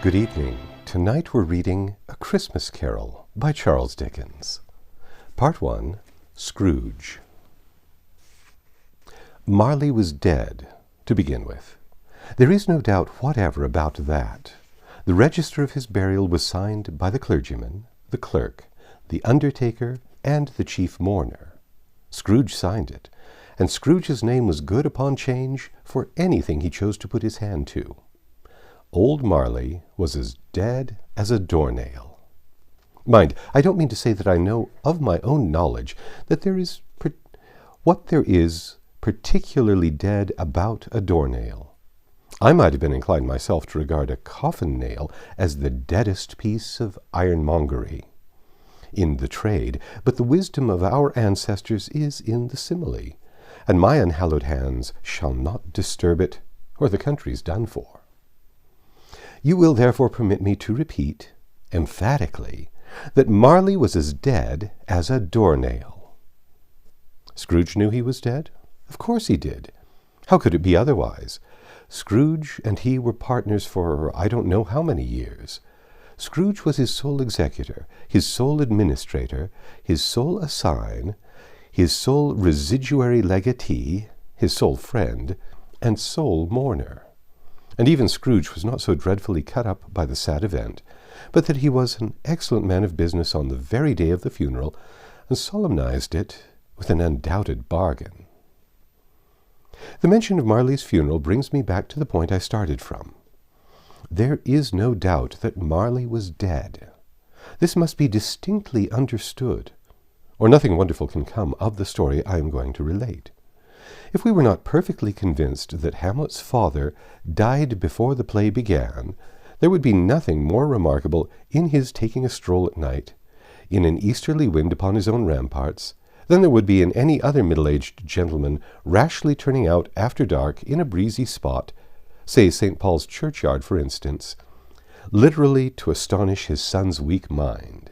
Good evening. Tonight we're reading A Christmas Carol by Charles Dickens. Part 1, Scrooge. Marley was dead, to begin with. There is no doubt whatever about that. The register of his burial was signed by the clergyman, the clerk, the undertaker, and the chief mourner. Scrooge signed it, and Scrooge's name was good upon change for anything he chose to put his hand to. Old Marley was as dead as a doornail. Mind, I don't mean to say that I know of my own knowledge that there is particularly dead about a doornail. I might have been inclined myself to regard a coffin nail as the deadest piece of ironmongery in the trade, but the wisdom of our ancestors is in the simile, and my unhallowed hands shall not disturb it, or the country's done for. You will therefore permit me to repeat, emphatically, that Marley was as dead as a doornail. Scrooge knew he was dead? Of course he did. How could it be otherwise? Scrooge and he were partners for I don't know how many years. Scrooge was his sole executor, his sole administrator, his sole assign, his sole residuary legatee, his sole friend, and sole mourner. And even Scrooge was not so dreadfully cut up by the sad event, but that he was an excellent man of business on the very day of the funeral, and solemnized it with an undoubted bargain. The mention of Marley's funeral brings me back to the point I started from. There is no doubt that Marley was dead. This must be distinctly understood, or nothing wonderful can come of the story I am going to relate. If we were not perfectly convinced that Hamlet's father died before the play began, there would be nothing more remarkable in his taking a stroll at night, in an easterly wind upon his own ramparts, than there would be in any other middle-aged gentleman rashly turning out after dark in a breezy spot, say St. Paul's churchyard, for instance, literally to astonish his son's weak mind.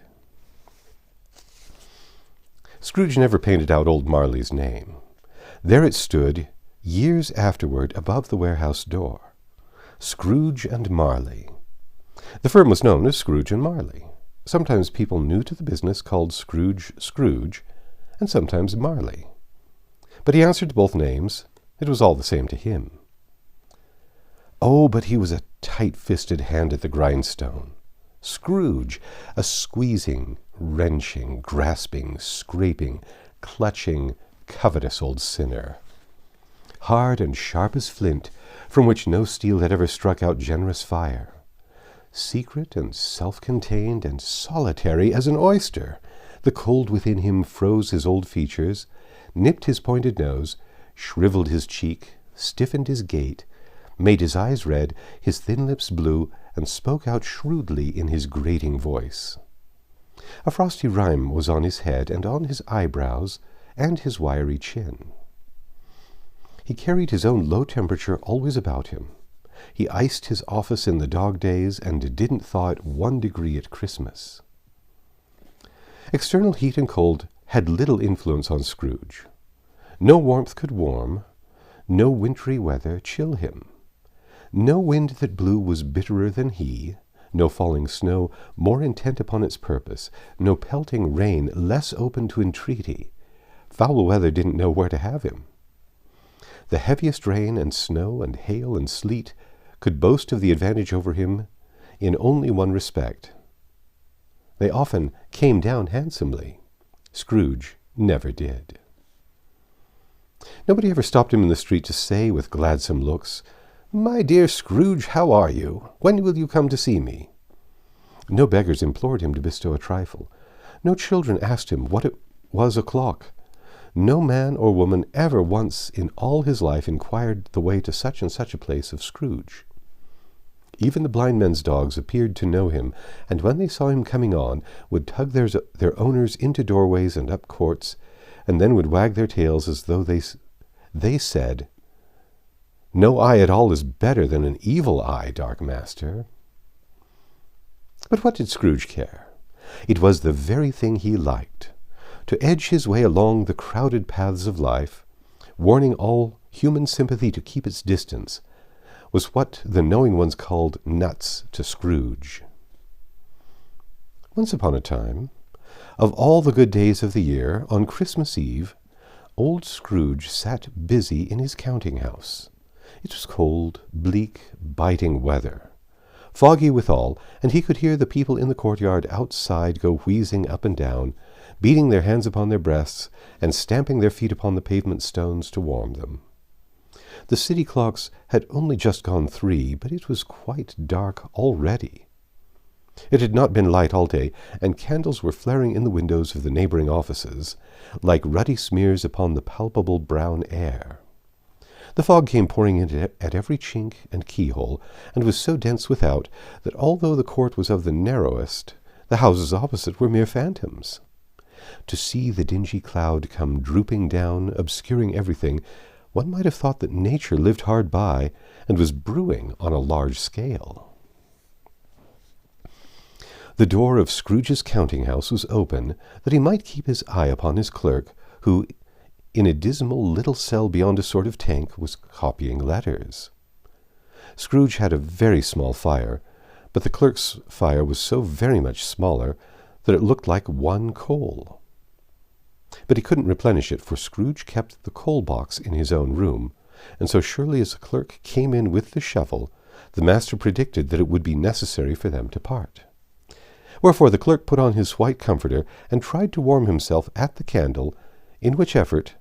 Scrooge never painted out old Marley's name. There it stood, years afterward, above the warehouse door. Scrooge and Marley. The firm was known as Scrooge and Marley. Sometimes people new to the business called Scrooge Scrooge, and sometimes Marley. But he answered to both names. It was all the same to him. Oh, but he was a tight-fisted hand at the grindstone. Scrooge, a squeezing, wrenching, grasping, scraping, clutching, covetous old sinner. Hard and sharp as flint, from which no steel had ever struck out generous fire. Secret and self-contained and solitary as an oyster, the cold within him froze his old features, nipped his pointed nose, shriveled his cheek, stiffened his gait, made his eyes red, his thin lips blue, and spoke out shrewdly in his grating voice. A frosty rime was on his head and on his eyebrows and his wiry chin. He carried his own low temperature always about him. He iced his office in the dog days and didn't thaw it 1 degree at Christmas. External heat and cold had little influence on Scrooge. No warmth could warm, no wintry weather chill him. No wind that blew was bitterer than he, no falling snow more intent upon its purpose, no pelting rain less open to entreaty. Foul weather didn't know where to have him. The heaviest rain and snow and hail and sleet could boast of the advantage over him in only one respect. They often came down handsomely. Scrooge never did. Nobody ever stopped him in the street to say with gladsome looks, "My dear Scrooge, how are you? When will you come to see me?" No beggars implored him to bestow a trifle. No children asked him what it was o'clock. No man or woman ever once in all his life inquired the way to such and such a place of Scrooge. Even the blind men's dogs appeared to know him, and when they saw him coming on, would tug their owners into doorways and up courts, and then would wag their tails as though they said, "No eye at all is better than an evil eye, dark master." But what did Scrooge care? It was the very thing he liked. To edge his way along the crowded paths of life, warning all human sympathy to keep its distance, was what the knowing ones called nuts to Scrooge. Once upon a time, of all the good days of the year, on Christmas Eve, old Scrooge sat busy in his counting-house. It was cold, bleak, biting weather, foggy withal, and he could hear the people in the courtyard outside go wheezing up and down, beating their hands upon their breasts, and stamping their feet upon the pavement stones to warm them. The city clocks had only just gone 3, but it was quite dark already. It had not been light all day, and candles were flaring in the windows of the neighboring offices, like ruddy smears upon the palpable brown air. The fog came pouring in at every chink and keyhole, and was so dense without that although the court was of the narrowest, the houses opposite were mere phantoms. To see the dingy cloud come drooping down, obscuring everything, one might have thought that nature lived hard by and was brewing on a large scale. The door of Scrooge's counting-house was open, that he might keep his eye upon his clerk, who, in a dismal little cell beyond a sort of tank, was copying letters. Scrooge had a very small fire, but the clerk's fire was so very much smaller that it looked like one coal. But he couldn't replenish it, for Scrooge kept the coal-box in his own room, and so surely as the clerk came in with the shovel, the master predicted that it would be necessary for them to part. Wherefore the clerk put on his white comforter and tried to warm himself at the candle, in which effort,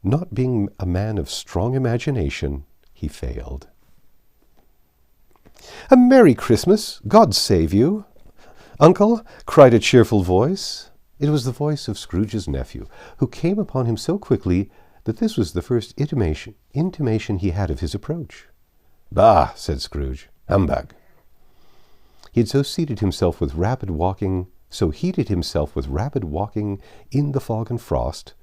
not being a man of strong imagination, he failed. "A Merry Christmas! God save you, Uncle!" cried a cheerful voice. It was the voice of Scrooge's nephew, who came upon him so quickly that this was the first intimation he had of his approach. "Bah!" said Scrooge. "Humbug!" He had so heated himself with rapid walking in the fog and frost,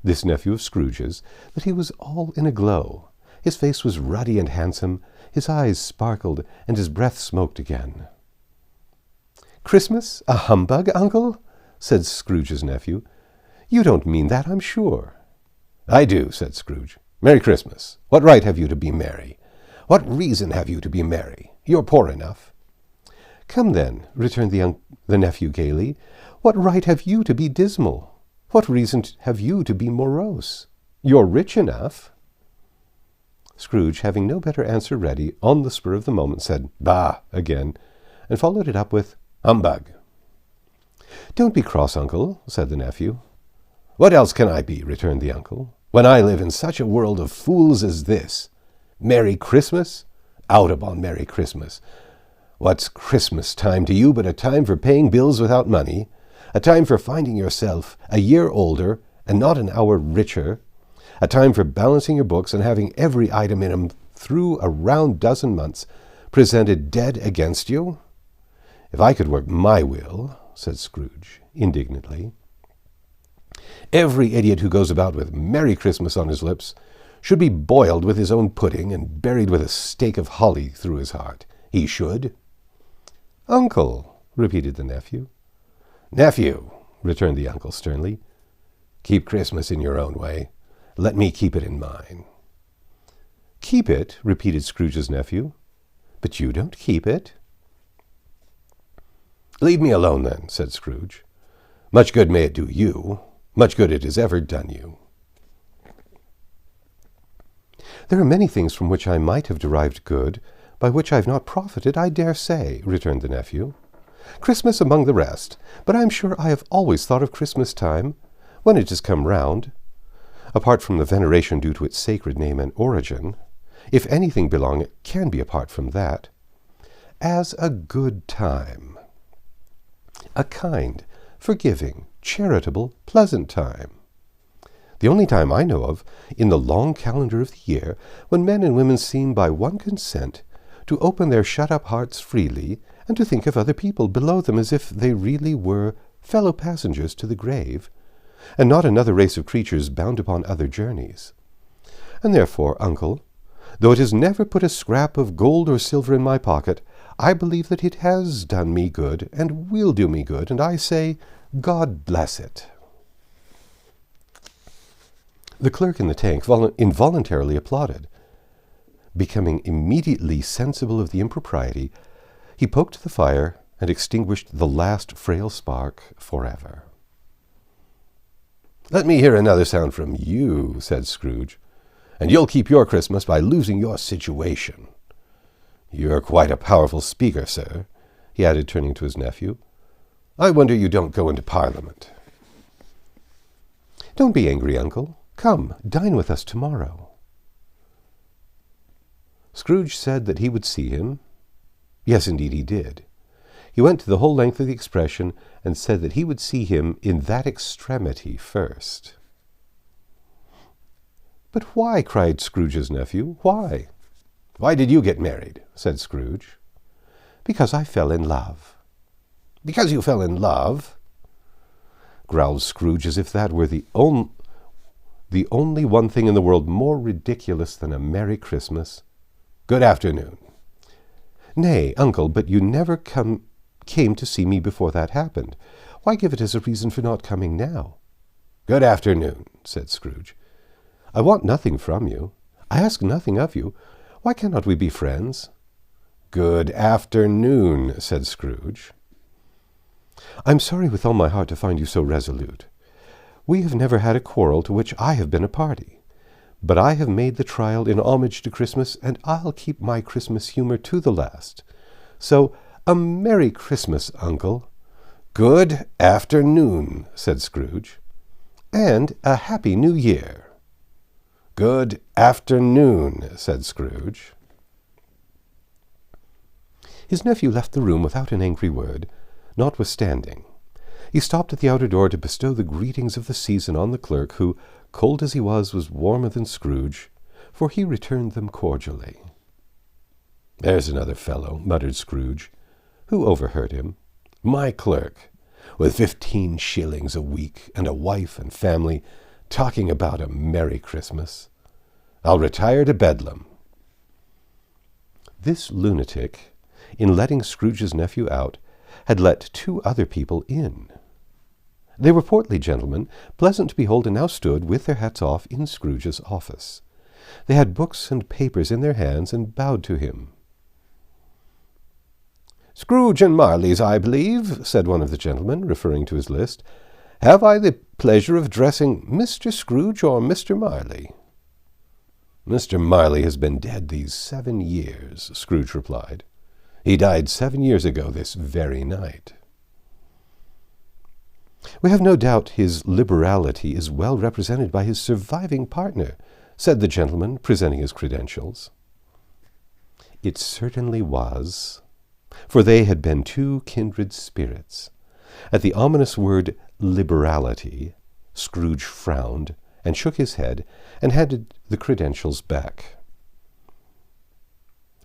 this nephew of Scrooge's, that he was all in a glow. His face was ruddy and handsome, his eyes sparkled, and his breath smoked again. "Christmas? A humbug, Uncle?" said Scrooge's nephew. "You don't mean that, I'm sure." "I do," said Scrooge. "Merry Christmas! What right have you to be merry? What reason have you to be merry? You're poor enough." "Come then," returned the nephew gaily, "what right have you to be dismal? What reason have you to be morose? You're rich enough." Scrooge, having no better answer ready, on the spur of the moment said, "Bah!" again, and followed it up with, "Humbug!" "Don't be cross, Uncle," said the nephew. "What else can I be?" returned the uncle, "when I live in such a world of fools as this? Merry Christmas? Out upon Merry Christmas! What's Christmas time to you but a time for paying bills without money, a time for finding yourself a year older and not an hour richer, a time for balancing your books and having every item in 'em through a round dozen months presented dead against you? If I could work my will," said Scrooge indignantly, "every idiot who goes about with Merry Christmas on his lips should be boiled with his own pudding and buried with a stake of holly through his heart. He should." "Uncle," repeated the nephew. "Nephew," returned the uncle sternly, "keep Christmas in your own way. Let me keep it in mine." "Keep it?" repeated Scrooge's nephew. "But you don't keep it." "Leave me alone, then," said Scrooge. "Much good may it do you. Much good it has ever done you." "There are many things from which I might have derived good, by which I have not profited, I dare say," returned the nephew. "Christmas among the rest, but I am sure I have always thought of Christmas time, when it has come round, apart from the veneration due to its sacred name and origin, if anything belong it can be apart from that, as a good time. A kind, forgiving, charitable, pleasant time. The only time I know of, in the long calendar of the year, when men and women seem by one consent to open their shut-up hearts freely, and to think of other people below them as if they really were fellow passengers to the grave, and not another race of creatures bound upon other journeys. And therefore, Uncle, though it has never put a scrap of gold or silver in my pocket, I believe that it has done me good, and will do me good, and I say, God bless it." The clerk in the tank involuntarily applauded. Becoming immediately sensible of the impropriety, he poked the fire and extinguished the last frail spark forever. "Let me hear another sound from you," said Scrooge, "and you'll keep your Christmas by losing your situation. You're quite a powerful speaker, sir," he added, turning to his nephew. "I wonder you don't go into Parliament." "Don't be angry, uncle. Come, dine with us tomorrow." Scrooge said that he would see him. Yes, indeed, he did. He went to the whole length of the expression and said that he would see him in that extremity first. "But why?" cried Scrooge's nephew. "Why?" "Why did you get married?" said Scrooge. "Because I fell in love." "Because you fell in love?" growled Scrooge, as if that were the only one thing in the world more ridiculous than a Merry Christmas. "Good afternoon." "Nay, uncle, but you never came to see me before that happened. Why give it as a reason for not coming now?" "Good afternoon," said Scrooge. "I want nothing from you. I ask nothing of you. Why cannot we be friends?" "Good afternoon," said Scrooge. "I'm sorry with all my heart to find you so resolute. We have never had a quarrel to which I have been a party. But I have made the trial in homage to Christmas, and I'll keep my Christmas humor to the last. So, a Merry Christmas, uncle." "Good afternoon," said Scrooge. "And a Happy New Year." "Good afternoon," said Scrooge. His nephew left the room without an angry word, notwithstanding. He stopped at the outer door to bestow the greetings of the season on the clerk, who, cold as he was warmer than Scrooge, for he returned them cordially. "There's another fellow," muttered Scrooge, who overheard him. "My clerk, with 15 shillings a week and a wife and family, talking about a Merry Christmas. I'll retire to Bedlam." This lunatic, in letting Scrooge's nephew out, had let 2 other people in. They were portly gentlemen, pleasant to behold, and now stood, with their hats off, in Scrooge's office. They had books and papers in their hands, and bowed to him. "Scrooge and Marley's, I believe," said one of the gentlemen, referring to his list. "Have I the pleasure of addressing Mr. Scrooge or Mr. Marley?" "Mr. Marley has been dead these 7 years," Scrooge replied. "He died 7 years ago this very night." "We have no doubt his liberality is well represented by his surviving partner," said the gentleman, presenting his credentials. It certainly was, for they had been 2 kindred spirits. At the ominous word liberality, Scrooge frowned and shook his head and handed the credentials back.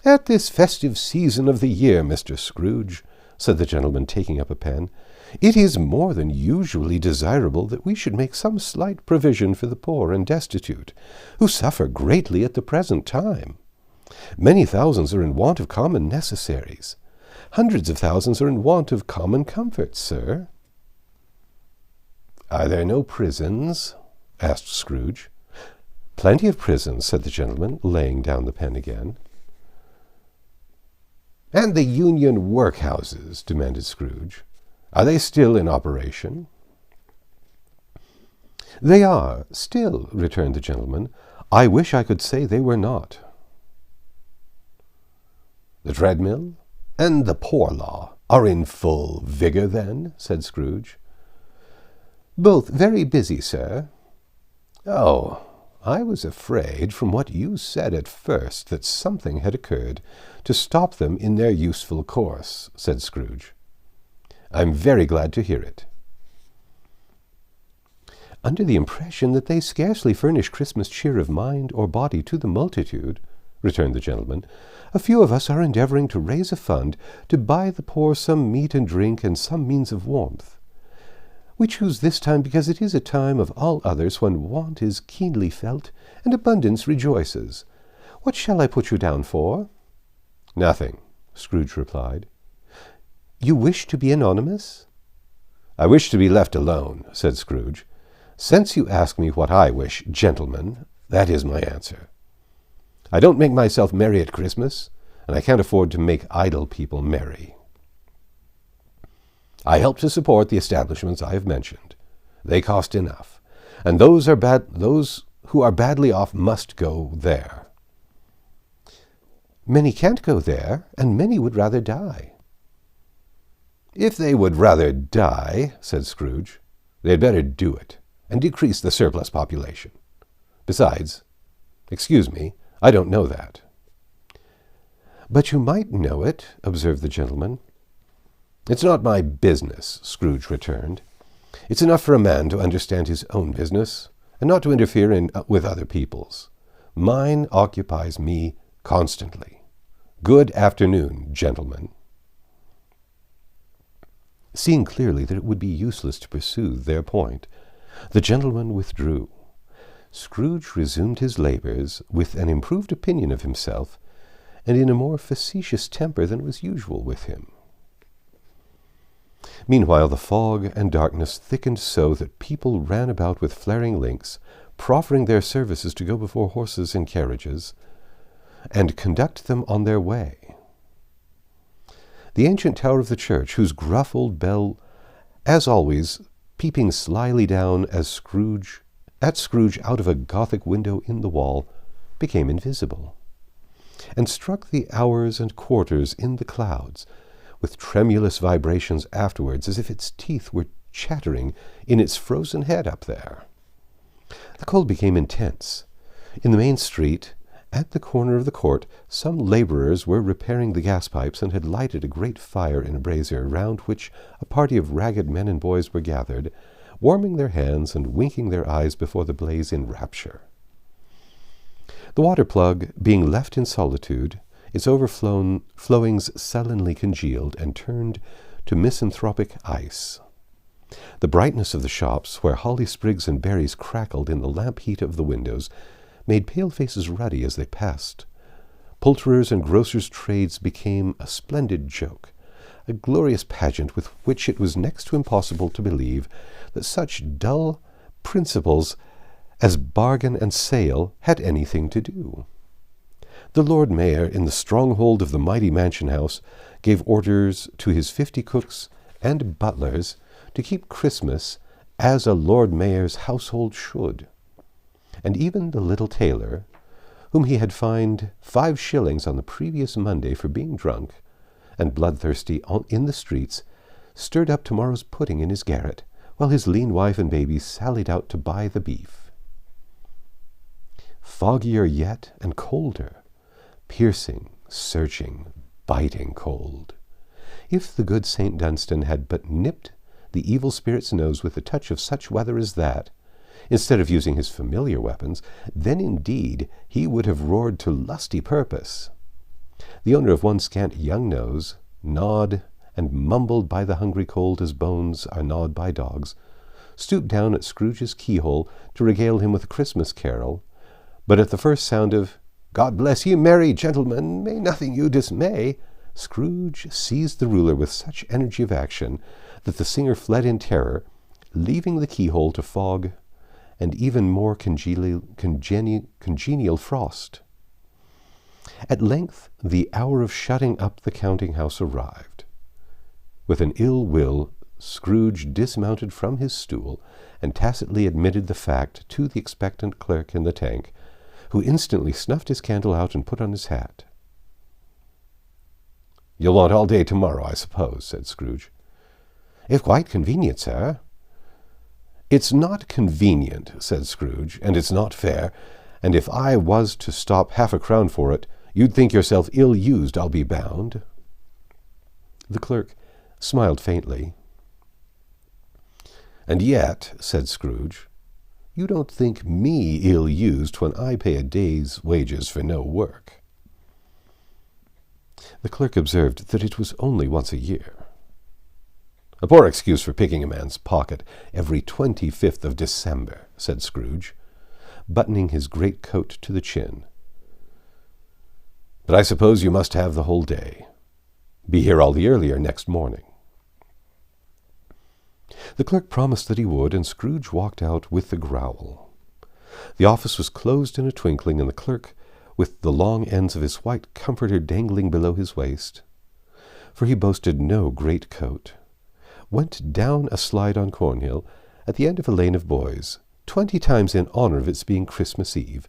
"At this festive season of the year, Mr. Scrooge," said the gentleman, taking up a pen, "it is more than usually desirable that we should make some slight provision for the poor and destitute, who suffer greatly at the present time. Many thousands are in want of common necessaries. Hundreds of thousands are in want of common comforts, sir." "Are there no prisons?" asked Scrooge. "Plenty of prisons," said the gentleman, laying down the pen again. "And the union workhouses?" demanded Scrooge. "Are they still in operation?" "They are, still," returned the gentleman. "I wish I could say they were not." "The treadmill and the poor law are in full vigor, then?" said Scrooge. "Both very busy, sir." "Oh, I was afraid, from what you said at first, that something had occurred to stop them in their useful course," said Scrooge. "I'm very glad to hear it." "Under the impression that they scarcely furnish Christmas cheer of mind or body to the multitude," returned the gentleman, "a few of us are endeavoring to raise a fund to buy the poor some meat and drink and some means of warmth. We choose this time because it is a time of all others when want is keenly felt and abundance rejoices. What shall I put you down for?" "Nothing," Scrooge replied. "You wish to be anonymous?" "I wish to be left alone," said Scrooge. "Since you ask me what I wish, gentlemen, that is my answer." I don't make myself merry at Christmas, and I can't afford to make idle people merry. I help to support the establishments I have mentioned. They cost enough, and those who are badly off must go there. Many can't go there, and many would rather die. If they would rather die, said Scrooge, they had better do it, and decrease the surplus population. Besides, excuse me, I don't know that. But you might know it, observed the gentleman. It's not my business, Scrooge returned. It's enough for a man to understand his own business, and not to interfere with other people's. Mine occupies me constantly. Good afternoon, gentlemen. Seeing clearly that it would be useless to pursue their point, the gentleman withdrew. Scrooge resumed his labours with an improved opinion of himself, and in a more facetious temper than was usual with him. Meanwhile the fog and darkness thickened so that people ran about with flaring links, proffering their services to go before horses and carriages, and conduct them on their way. The ancient tower of the church, whose gruff old bell, as always, peeping slyly down at Scrooge out of a Gothic window in the wall, became invisible, and struck the hours and quarters in the clouds, with tremulous vibrations afterwards, as if its teeth were chattering in its frozen head up there. The cold became intense. In the main street, at the corner of the court, some labourers were repairing the gas pipes and had lighted a great fire in a brazier, round which a party of ragged men and boys were gathered, warming their hands and winking their eyes before the blaze in rapture. The water plug, being left in solitude, its overflowings sullenly congealed and turned to misanthropic ice. The brightness of the shops, where holly sprigs and berries crackled in the lamp heat of the windows, made pale faces ruddy as they passed. Poulterers' and grocers' trades became a splendid joke, a glorious pageant with which it was next to impossible to believe that such dull principles as bargain and sale had anything to do. The Lord Mayor, in the stronghold of the mighty mansion house, gave orders to his 50 cooks and butlers to keep Christmas as a Lord Mayor's household should. And even the little tailor, whom he had fined 5 shillings on the previous Monday for being drunk and bloodthirsty in the streets, stirred up tomorrow's pudding in his garret, while his lean wife and baby sallied out to buy the beef. Foggier yet and colder, piercing, searching, biting cold. If the good St. Dunstan had but nipped the evil spirit's nose with a touch of such weather as that, instead of using his familiar weapons, then indeed he would have roared to lusty purpose. The owner of one scant young nose, gnawed and mumbled by the hungry cold as bones are gnawed by dogs, stooped down at Scrooge's keyhole to regale him with a Christmas carol, but at the first sound of "God bless you, merry gentlemen, may nothing you dismay," Scrooge seized the ruler with such energy of action that the singer fled in terror, leaving the keyhole to fog and even more congenial frost. At length the hour of shutting up the counting-house arrived. With an ill will, Scrooge dismounted from his stool and tacitly admitted the fact to the expectant clerk in the tank, who instantly snuffed his candle out and put on his hat. "You'll want all day tomorrow, I suppose," said Scrooge. "If quite convenient, sir." "It's not convenient," said Scrooge, "and it's not fair, and if I was to stop half a crown for it, you'd think yourself ill-used, I'll be bound." The clerk smiled faintly. "And yet," said Scrooge, "you don't think me ill-used when I pay a day's wages for no work." The clerk observed that it was only once a year. "A poor excuse for picking a man's pocket every 25th of December," said Scrooge, buttoning his great coat to the chin. "But I suppose you must have the whole day. Be here all the earlier next morning." The clerk promised that he would, and Scrooge walked out with a growl. The office was closed in a twinkling, and the clerk with the long ends of his white comforter dangling below his waist, for he boasted no great coat, went down a slide on Cornhill at the end of a lane of boys, 20 times in honor of its being Christmas Eve,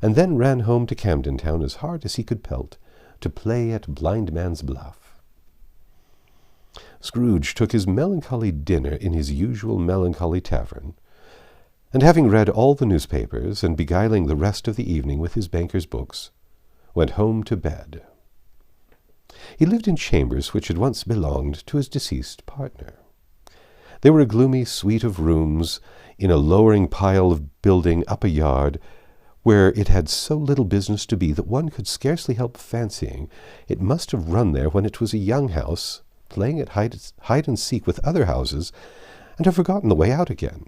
and then ran home to Camden Town as hard as he could pelt to play at blind man's bluff. Scrooge took his melancholy dinner in his usual melancholy tavern, and having read all the newspapers, and beguiling the rest of the evening with his banker's books, went home to bed. He lived in chambers which had once belonged to his deceased partner. They were a gloomy suite of rooms in a lowering pile of building up a yard, where it had so little business to be that one could scarcely help fancying it must have run there when it was a young house, playing at hide and seek with other houses, and have forgotten the way out again.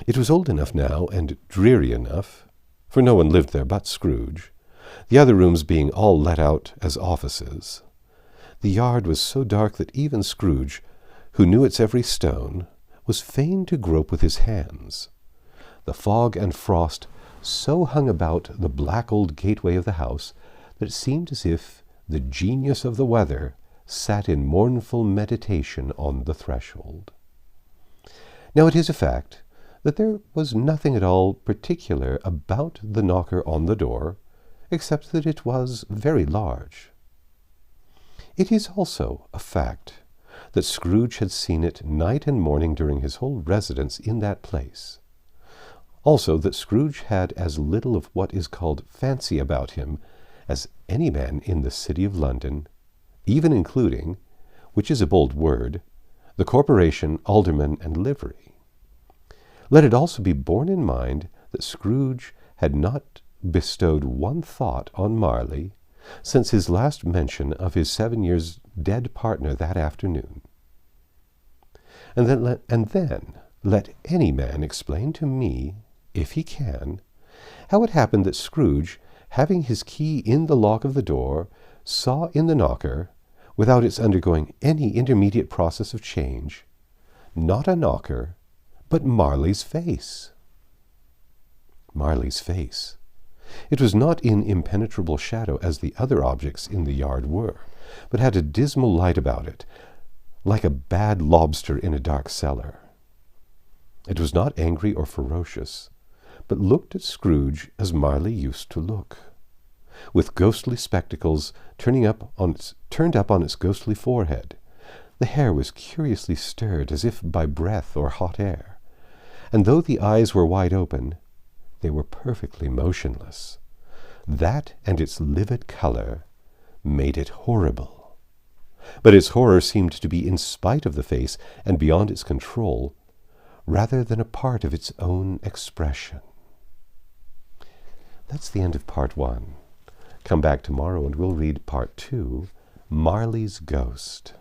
It was old enough now, and dreary enough, for no one lived there but Scrooge, the other rooms being all let out as offices. The yard was so dark that even Scrooge, who knew its every stone, was fain to grope with his hands. The fog and frost so hung about the black old gateway of the house that it seemed as if the genius of the weather sat in mournful meditation on the threshold. Now it is a fact that there was nothing at all particular about the knocker on the door, except that it was very large. It is also a fact that Scrooge had seen it night and morning during his whole residence in that place. Also that Scrooge had as little of what is called fancy about him as any man in the city of London, even including, which is a bold word, the corporation, aldermen, and livery. Let it also be borne in mind that Scrooge had not bestowed one thought on Marley since his last mention of his 7 years dead partner that afternoon. And then let any man explain to me, if he can, how it happened that Scrooge, having his key in the lock of the door, saw in the knocker, without its undergoing any intermediate process of change, not a knocker, but Marley's face. Marley's face. It was not in impenetrable shadow as the other objects in the yard were, but had a dismal light about it, like a bad lobster in a dark cellar. It was not angry or ferocious, but looked at Scrooge as Marley used to look, with ghostly spectacles turned up on its ghostly forehead. The hair was curiously stirred as if by breath or hot air, and though the eyes were wide open, they were perfectly motionless. That and its livid color made it horrible. But its horror seemed to be in spite of the face and beyond its control, rather than a part of its own expression. That's the end of part 1. Come back tomorrow and we'll read part 2, Marley's Ghost.